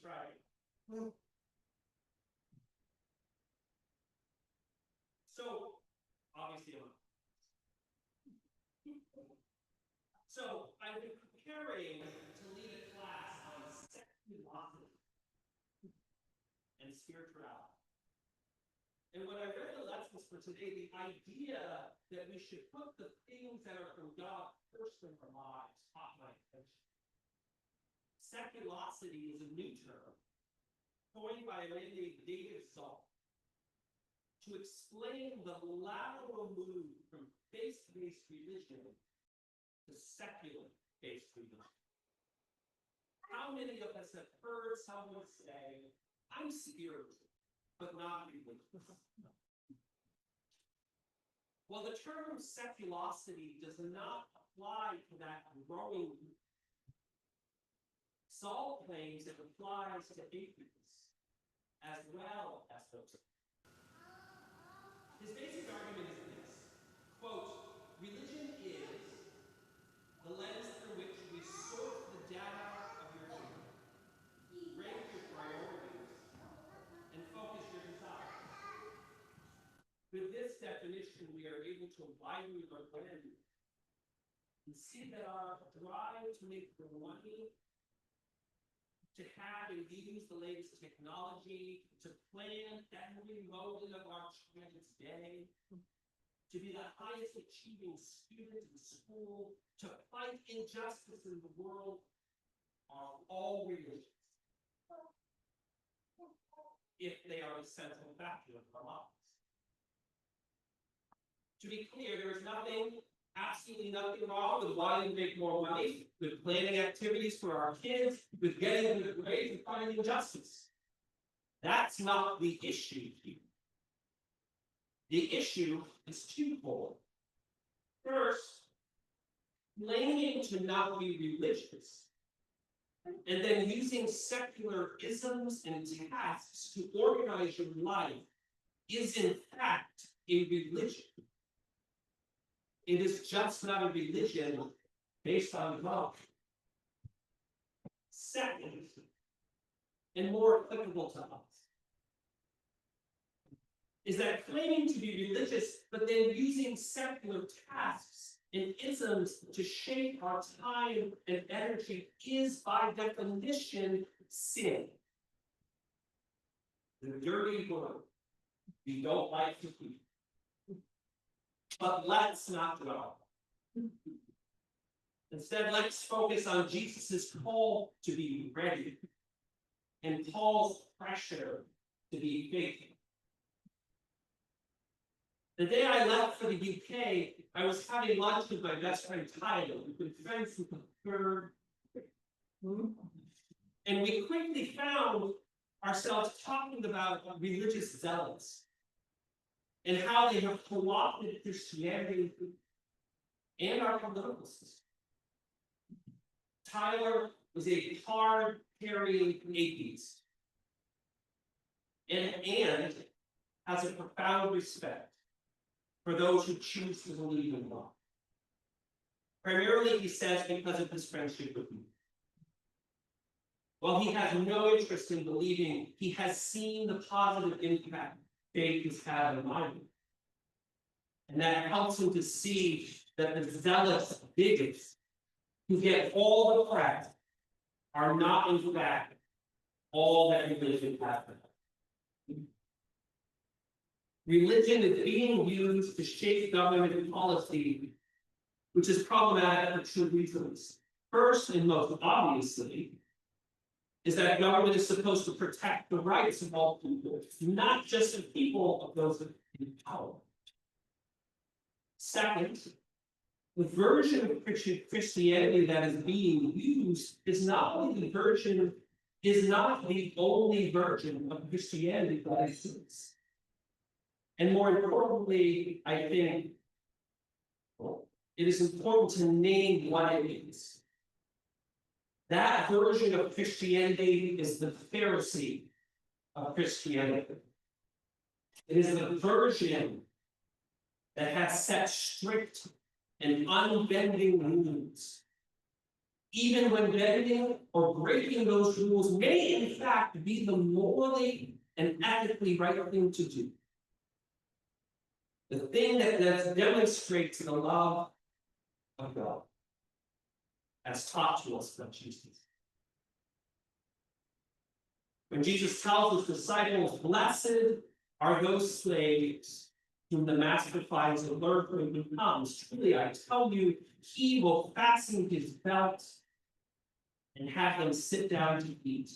right. So, obviously, I've been preparing to lead a class on sabbatical and spirituality. And when I read the lessons for today, the idea that we should put the things that are from God first in our lives caught my attention. Seculosity is a new term coined by a man named David Zahl to explain the lateral move from faith-based religion to secular-based religion. How many of us have heard someone say, I'm spiritual, but not religious? Well, the term seculosity does not apply to that growing group. Saul claims it applies to atheists as well as those. His basic argument is this, quote, religion is the lens through which we sort the data of your life, rank your priorities, and focus your desires. With this definition, we are able to widen our lens and see that our drive to make more money, to have and use the latest technology, to plan every moment of our child's day, to be the highest achieving student in school, to fight injustice in the world, are all religions, if they are the central factor of our lives. To be clear, there is absolutely nothing wrong with wanting to make more money, with planning activities for our kids, with getting good grades and fighting injustice. That's not the issue here. The issue is twofold. First, claiming to not be religious, and then using secular isms and tasks to organize your life is in fact a religion. It is just not a religion based on love. Second, and more applicable to us, is that claiming to be religious, but then using secular tasks and isms to shape our time and energy is by definition sin. The dirty word we don't like to hear. But let's not dwell. Instead, let's focus on Jesus' call to be ready and Paul's pressure to be faithful. The day I left for the UK, I was having lunch with my best friend Tyler. We've been friends since the third. And we quickly found ourselves talking about religious zealots and how they have co-opted Christianity and our political system. Tyler was a card-carrying atheist and has a profound respect for those who choose to believe in God. Primarily, he says, because of his friendship with me. While he has no interest in believing, he has seen the positive impact faith has had on my life. And that helps him to see that the zealous bigots who get all the credit are not, in fact, all that religion has been. Religion is being used to shape government policy, which is problematic for two reasons. First, and most obviously, is that government is supposed to protect the rights of all people, not just the people of those in power. Second, the version of Christianity that is being used is not the only version of Christianity that exists. And more importantly, I think it is important to name what it is. That version of Christianity is the Pharisee of Christianity. It is the version that has set strict and unbending rules even when bending or breaking those rules may in fact be the morally and ethically right thing to do. The thing that demonstrates the love of God as taught to us by Jesus. When Jesus tells his disciples, "Blessed are those slaves whom the master finds and learn from him who comes. Truly, I tell you, he will fasten his belt and have them sit down to eat,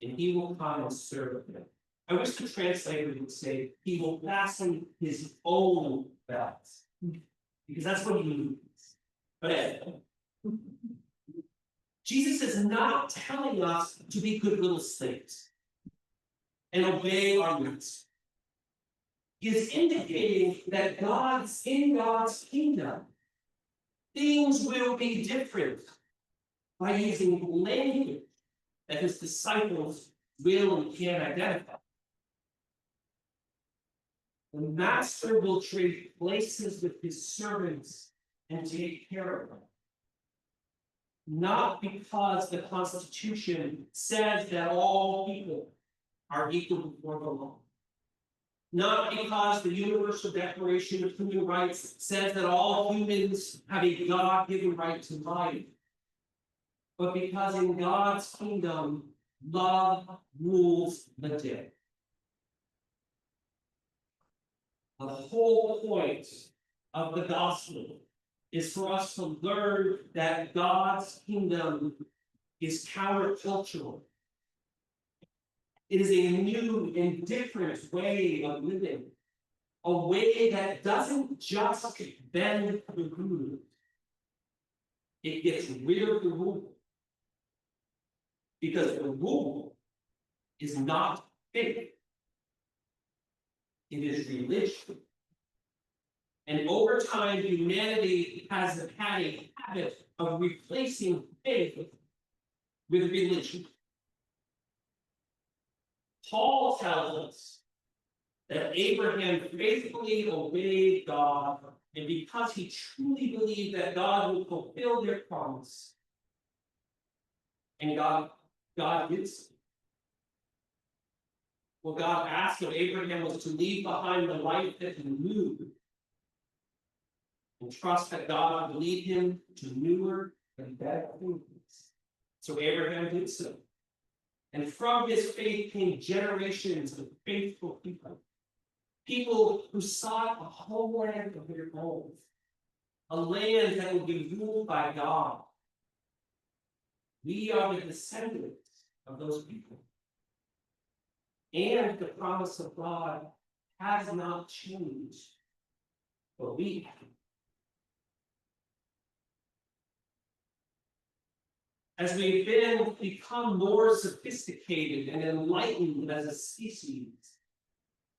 and he will come and serve them." I wish the translator would say, he will fasten his own belt, because that's what he means. But anyway, Jesus is not telling us to be good little slaves and obey our master. He is indicating that in God's kingdom, things will be different by using language that his disciples will and can identify. The master will trade places with his servants and take care of them. Not because the Constitution says that all people are equal before the law. Not because the Universal Declaration of Human Rights says that all humans have a God-given right to life. But because in God's kingdom, love rules the day. The whole point of the gospel is for us to learn that God's kingdom is countercultural. It is a new and different way of living, a way that doesn't just bend the rules. It gets rid of the rule. Because the rule is not faith. It is religion. And over time, humanity has had a habit of replacing faith with religion. Paul tells us that Abraham faithfully obeyed God, and because he truly believed that God would fulfill their promise, and God did so. What God asked of Abraham was to leave behind the life that he knew and trust that God would lead him to newer and better things. So Abraham did so. And from his faith came generations of faithful people. People who sought a homeland of their own, a land that would be ruled by God. We are the descendants of those people. And the promise of God has not changed, but we have. As we've become more sophisticated and enlightened as a species,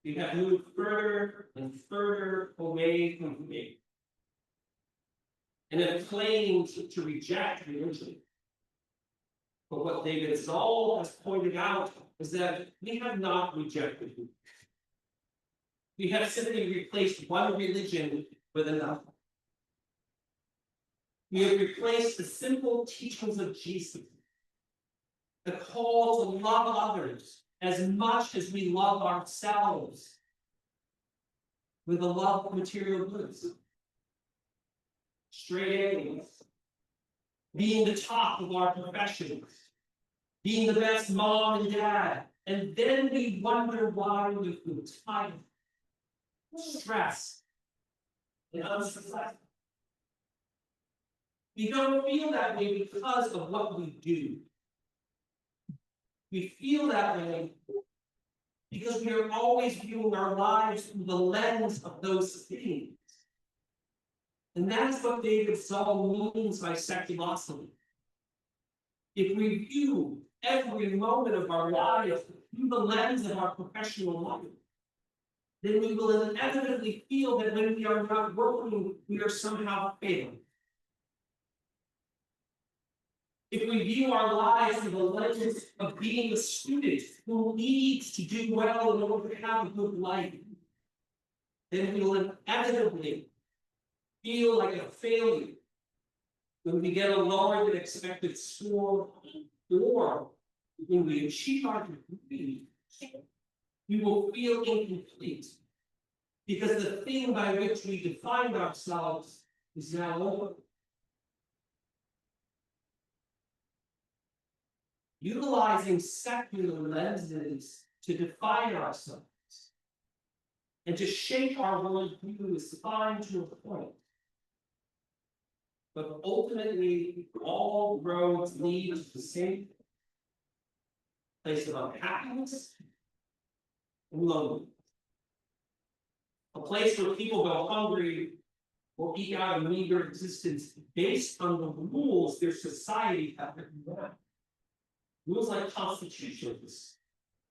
we have moved further and further away from faith and have claimed to reject religion. But what David Zoll has pointed out is that we have not rejected it. We have simply replaced one religion with another. We have replaced the simple teachings of Jesus, the call to love others as much as we love ourselves, with the love of material goods. Straight A's, being the top of our professions, being the best mom and dad, and then we wonder why we feel tired, stressed, and unsuccessful. We don't feel that way because of what we do. We feel that way because we are always viewing our lives through the lens of those things. And that's what David Zoll means by seculosity. If we view every moment of our lives through the lens of our professional life, then we will inevitably feel that when we are not working, we are somehow failing. If we view our lives through the lens of being a student who needs to do well in order to have a good life, then we will inevitably feel like a failure when we get a lower than expected score, or when we achieve our degree, we will feel incomplete. Because the thing by which we define ourselves is now over. Utilizing secular lenses to define ourselves and to shape our worldview is fine to a point. But ultimately, all roads lead to the same place of unhappiness and loneliness. A place where people go hungry or eke out a meager existence based on the rules their society have written down. Rules like constitutions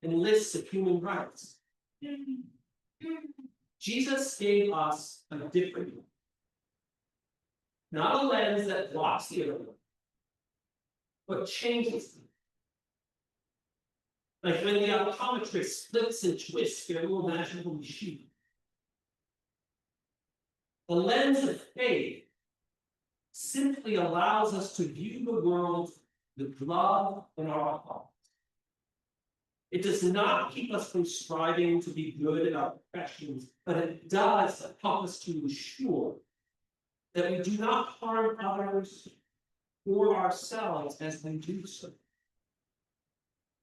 and lists of human rights. Jesus gave us a different one. Not a lens that blocks the other one, but changes them. Like when the optometrist flips and twists their little magical machine. The lens of faith simply allows us to view the world with love in our hearts. It does not keep us from striving to be good in our professions, but it does help us to ensure that we do not harm others or ourselves as we do so.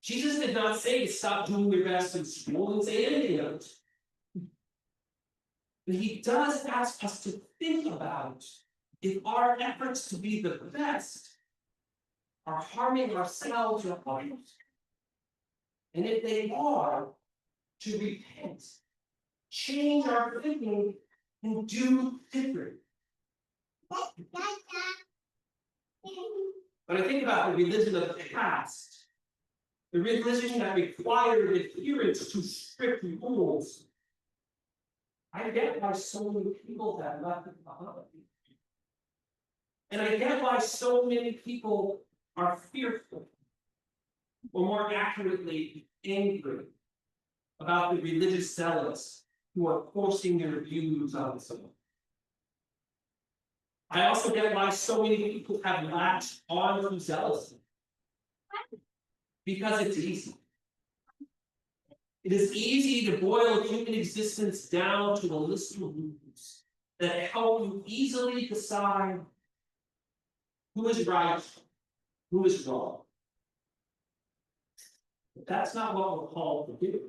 Jesus did not say to stop doing your best in school and say anything else. But he does ask us to think about if our efforts to be the best are harming ourselves or others. And if they are, to repent, change our thinking, and do different. When I think about the religion of the past, the religion that required adherence to strict rules, I get why so many people have left it behind. And I get why so many people are fearful, or more accurately, angry about the religious zealots who are forcing their views on someone. I also get why so many people have latched on to zealously. Because it's easy. It is easy to boil human existence down to a list of rules that help you easily decide who is right, who is wrong. But that's not what we're called to do.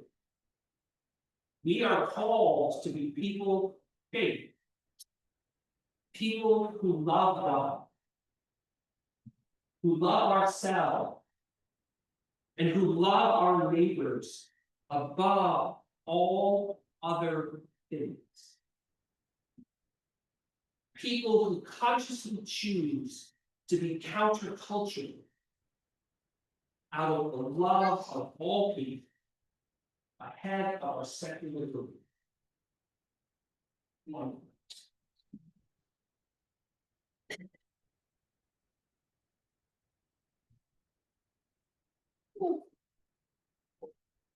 We are called to be people of faith, people who love God, who love ourselves, and who love our neighbors above all other things. People who consciously choose to be countercultural out of the love of all people ahead of our secular belief.